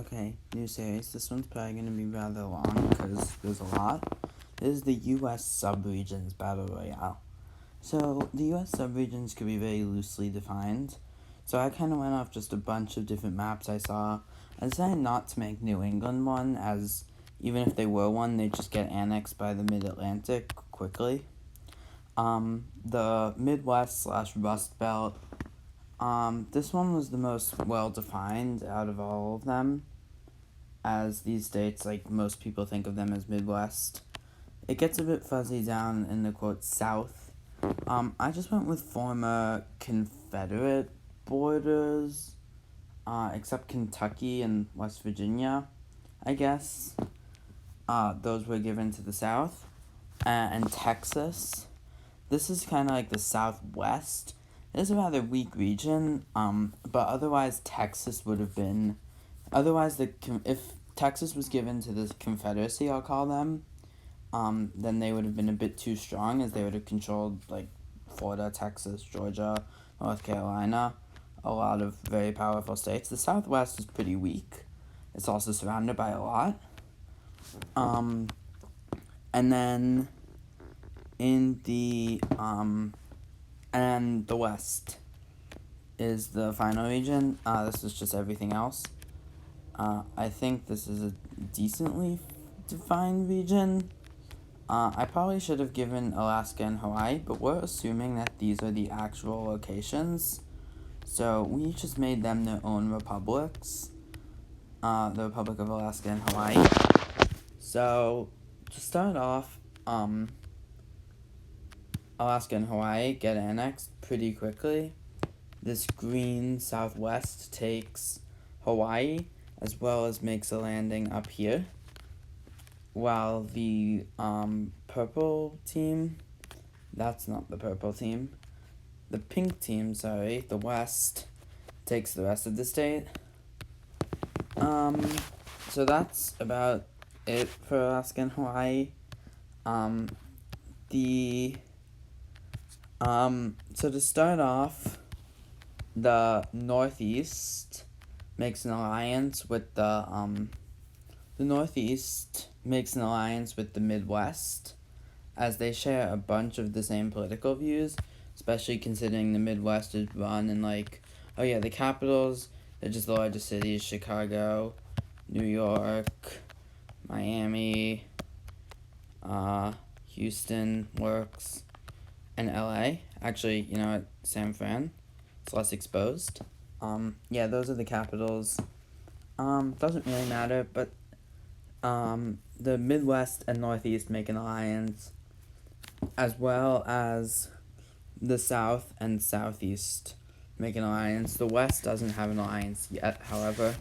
Okay, new series. This one's probably going to be rather long because there's a lot. This is the U.S. subregions Battle Royale. So, the U.S. subregions could be very loosely defined. So, I kind of went off just a bunch of different maps I saw. I decided not to make New England one, as even if they were one, they'd just get annexed by the Mid-Atlantic quickly. The Midwest / Rust Belt. This one was the most well-defined out of all of them, as these states, like most people think of them as Midwest. It gets a bit fuzzy down in the quote South. I just went with former Confederate borders, except Kentucky and West Virginia, I guess. Those were given to the South. And Texas. This is kind of like the Southwest. It is a rather weak region, but otherwise Texas would have been... Otherwise, if Texas was given to the Confederacy, I'll call them, then they would have been a bit too strong, as they would have controlled, like, Florida, Texas, Georgia, North Carolina, a lot of very powerful states. The Southwest is pretty weak. It's also surrounded by a lot. And then in the, and the West is the final region. This is just everything else. I think this is a decently defined region. I probably should have given Alaska and Hawaii, but we're assuming that these are the actual locations. So we just made them their own republics. The Republic of Alaska and Hawaii. So, to start off, Alaska and Hawaii get annexed pretty quickly. This green Southwest takes Hawaii, as well as makes a landing up here, while the purple team, that's not the purple team, the pink team, sorry, the West, takes the rest of the state. So that's about it for Alaska and Hawaii. So to start off, the Northeast makes an alliance with the Midwest, as they share a bunch of the same political views, especially considering the Midwest is run in, like, the capitals, they're just the largest cities: Chicago, New York, Miami, Houston works, and LA. Actually, you know what, San Fran, it's less exposed. Those are the capitals. Doesn't really matter, but the Midwest and Northeast make an alliance, as well as the South and Southeast make an alliance. The West doesn't have an alliance yet, however,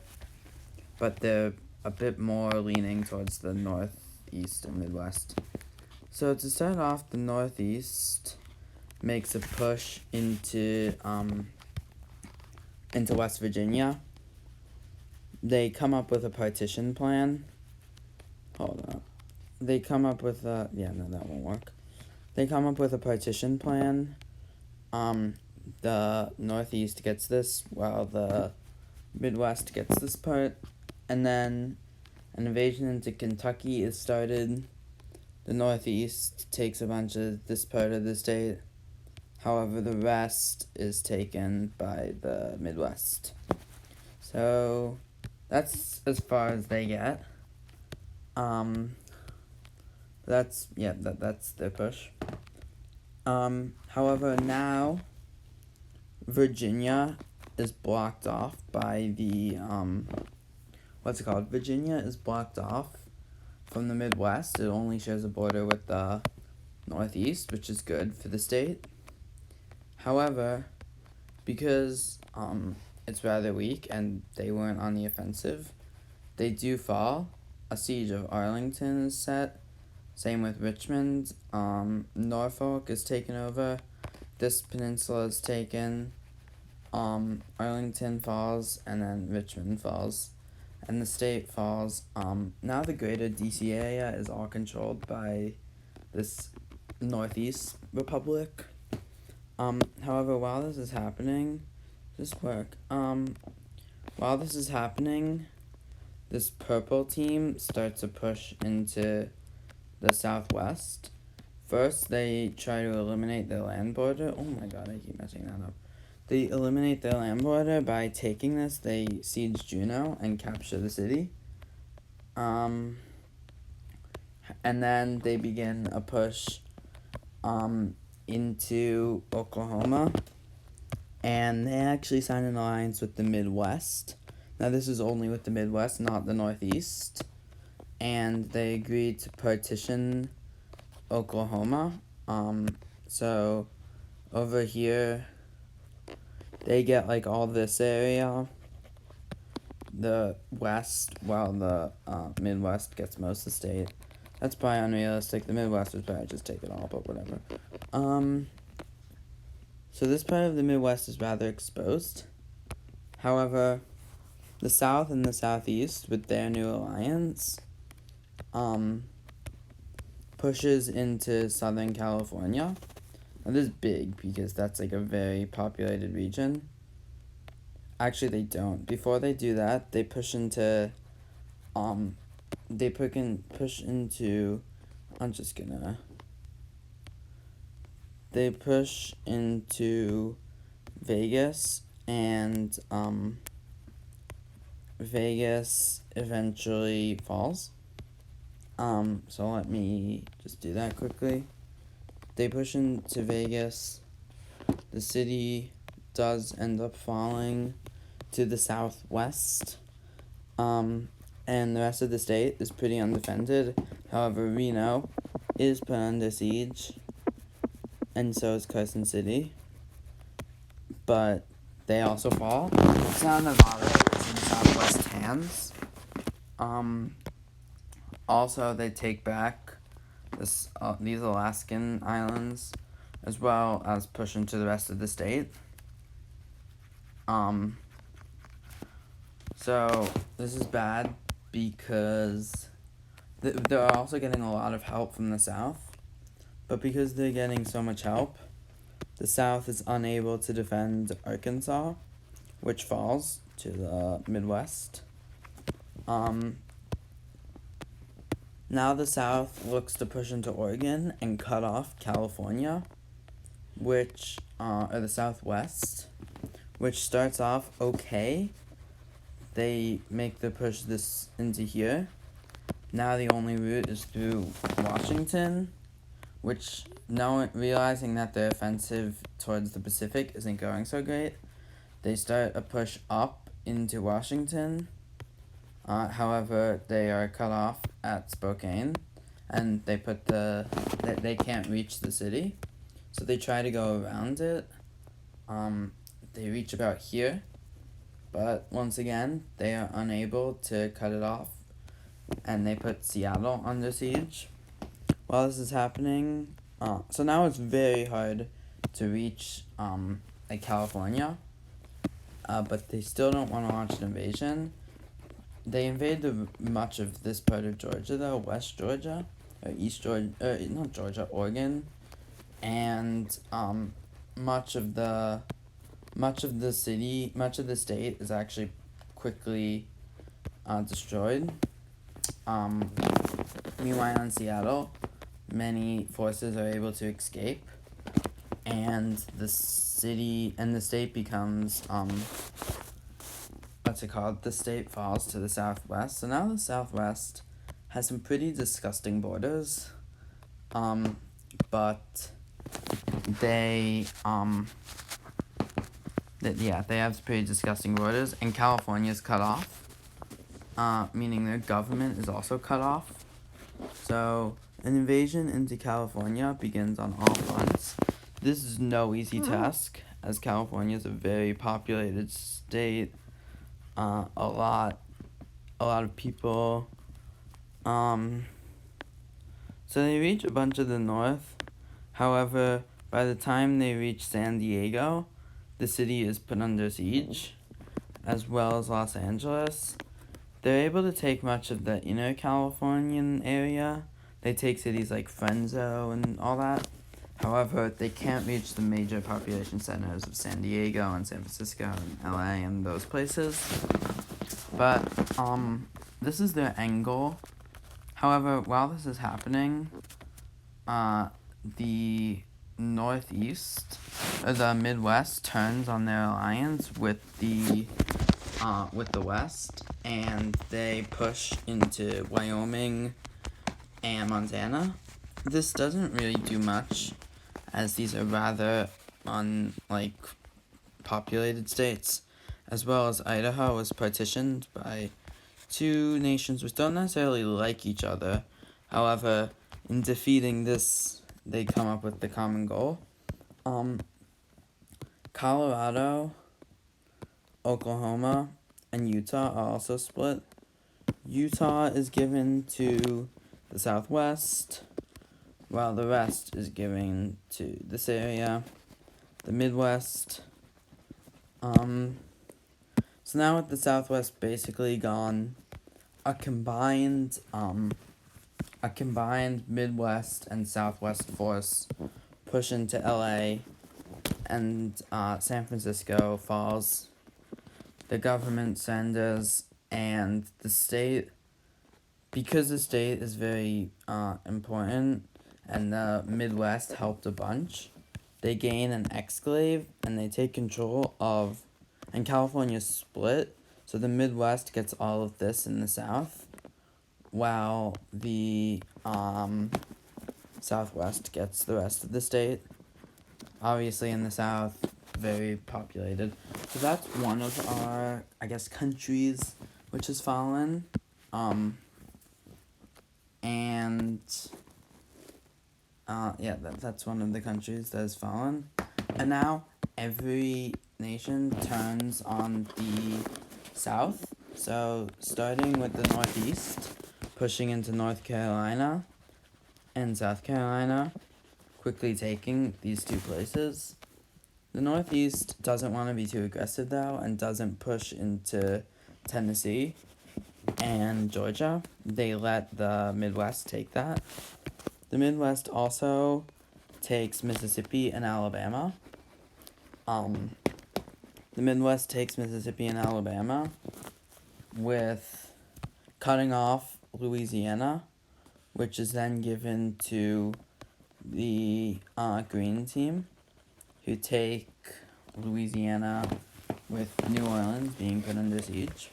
but they're a bit more leaning towards the Northeast and Midwest. So to start off, the Northeast makes a push into West Virginia. They come up with a partition plan. Hold up. They come up with that won't work. They come up with a partition plan. The Northeast gets this, while the Midwest gets this part. And then an invasion into Kentucky is started. The Northeast takes a bunch of this part of the state. However, the rest is taken by the Midwest. So that's as far as they get. That's their push. However, now Virginia is blocked off by the Virginia is blocked off from the Midwest. It only shares a border with the Northeast, which is good for the state. However, because it's rather weak and they weren't on the offensive, they do fall. A siege of Arlington is set. Same with Richmond. Norfolk is taken over. This peninsula is taken. Arlington falls, and then Richmond falls. And the state falls. Now the greater DC area is all controlled by this Northeast Republic. However, while this is happening, while this is happening, this purple team starts to push into the southwest. First, they try to eliminate the land border. Oh my god, I keep messing that up. They eliminate the land border by taking this. They siege Juneau and capture the city. And then they begin a push into Oklahoma. And they actually sign an alliance with the Midwest. Now, this is only with the Midwest, not the Northeast. And they agreed to partition Oklahoma. So over here, they get like all this area, the West, while the Midwest gets most of the state. That's probably unrealistic. The Midwest would probably just take it all, but whatever. So this part of the Midwest is rather exposed. However, the South and the Southeast, with their new alliance, pushes into Southern California. Now this is big because that's like a very populated region. Actually, they don't. Before they do that, they push into, I'm just gonna, they push into Vegas, and Vegas eventually falls. So let me just do that quickly. They push into Vegas. The city does end up falling to the southwest. And the rest of the state is pretty undefended. However, Reno is put under siege, and so is Carson City. But they also fall. It's now Nevada is in southwest hands. Also, they take back these Alaskan islands, as well as push into the rest of the state. So this is bad because they're also getting a lot of help from the South, but because they're getting so much help, the South is unable to defend Arkansas, which falls to the Midwest. Now the South looks to push into Oregon and cut off California, or the Southwest, which starts off okay. They make the push this into here. Now the only route is through Washington, which now realizing that their offensive towards the Pacific isn't going so great, they start a push up into Washington. However, they are cut off at Spokane, and they can't reach the city, so they try to go around it. They reach about here, but once again, they are unable to cut it off, and they put Seattle under siege. While this is happening, so now it's very hard to reach California, but they still don't want to launch an invasion. They invade much of this part of Georgia, though, West Georgia, or East Georgia, not Georgia, Oregon, and much of the state is actually quickly destroyed. Meanwhile, in Seattle, many forces are able to escape, and the state becomes the state falls to the southwest. So now the southwest has some pretty disgusting borders, but they have pretty disgusting borders, and California's cut off, meaning their government is also cut off. So an invasion into California begins on all fronts. This is no easy task, as California is a very populated state. A lot of people. So they reach a bunch of the north. However, by the time they reach San Diego, the city is put under siege, as well as Los Angeles. They're able to take much of the inner Californian area. They take cities like Fresno and all that. However, they can't reach the major population centers of San Diego and San Francisco and LA and those places. But this is their end goal. However, while this is happening, the Northeast, or the Midwest, turns on their alliance with the West, and they push into Wyoming and Montana. This doesn't really do much, as these are rather populated states, as well as Idaho is partitioned by two nations which don't necessarily like each other. However, in defeating this, they come up with the common goal. Colorado, Oklahoma, and Utah are also split. Utah is given to the Southwest, while the rest is given to this area, the Midwest. So now with the Southwest basically gone, a combined Midwest and Southwest force push into LA, and San Francisco falls. The government surrenders, and the state, because the state is very important, and the Midwest helped a bunch, they gain an exclave, and they take control of, and California split, so the Midwest gets all of this in the South, while the Southwest gets the rest of the state. Obviously in the South, very populated. So that's one of our, countries which has fallen. That's one of the countries that has fallen. And now every nation turns on the South. So starting with the Northeast, pushing into North Carolina and South Carolina, quickly taking these two places. The Northeast doesn't want to be too aggressive, though, and doesn't push into Tennessee and Georgia. They let the Midwest take that. The Midwest also takes Mississippi and Alabama. The Midwest takes Mississippi and Alabama, with cutting off Louisiana, which is then given to the Green team, who take Louisiana, with New Orleans being put under siege.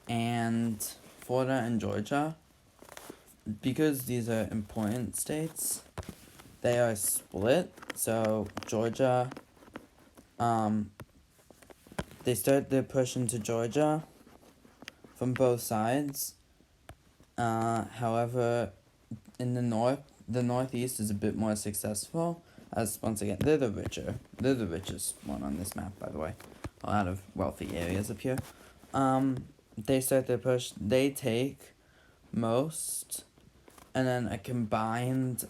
And Florida and Georgia, because these are important states, they are split. So Georgia, they start their push into Georgia from both sides. However, in the Northeast is a bit more successful, as once again, they're the richest one on this map, by the way. A lot of wealthy areas up here. They start their push, they take most, and then a combined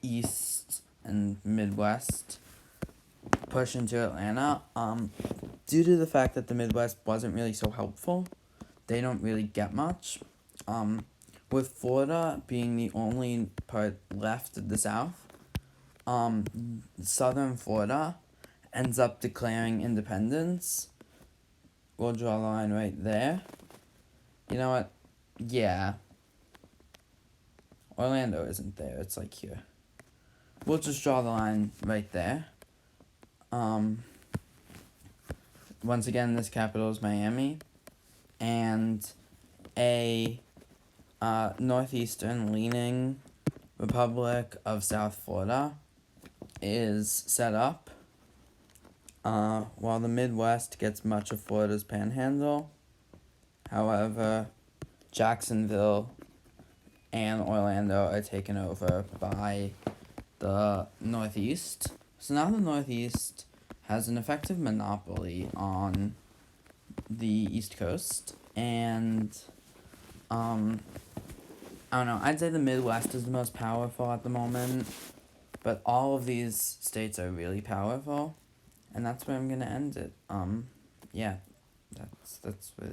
East and Midwest push into Atlanta. Due to the fact that the Midwest wasn't really so helpful, they don't really get much. With Florida being the only part left of the South, Southern Florida ends up declaring independence. We'll draw the line right there. You know what? Yeah. Orlando isn't there. It's like here. We'll just draw the line right there. Once again, this capital is Miami. And a northeastern leaning Republic of South Florida is set up, while the Midwest gets much of Florida's panhandle. However, Jacksonville and Orlando are taken over by the Northeast. So now the Northeast has an effective monopoly on the East Coast, and I don't know, I'd say the Midwest is the most powerful at the moment, but all of these states are really powerful, and that's where I'm gonna end it. That's what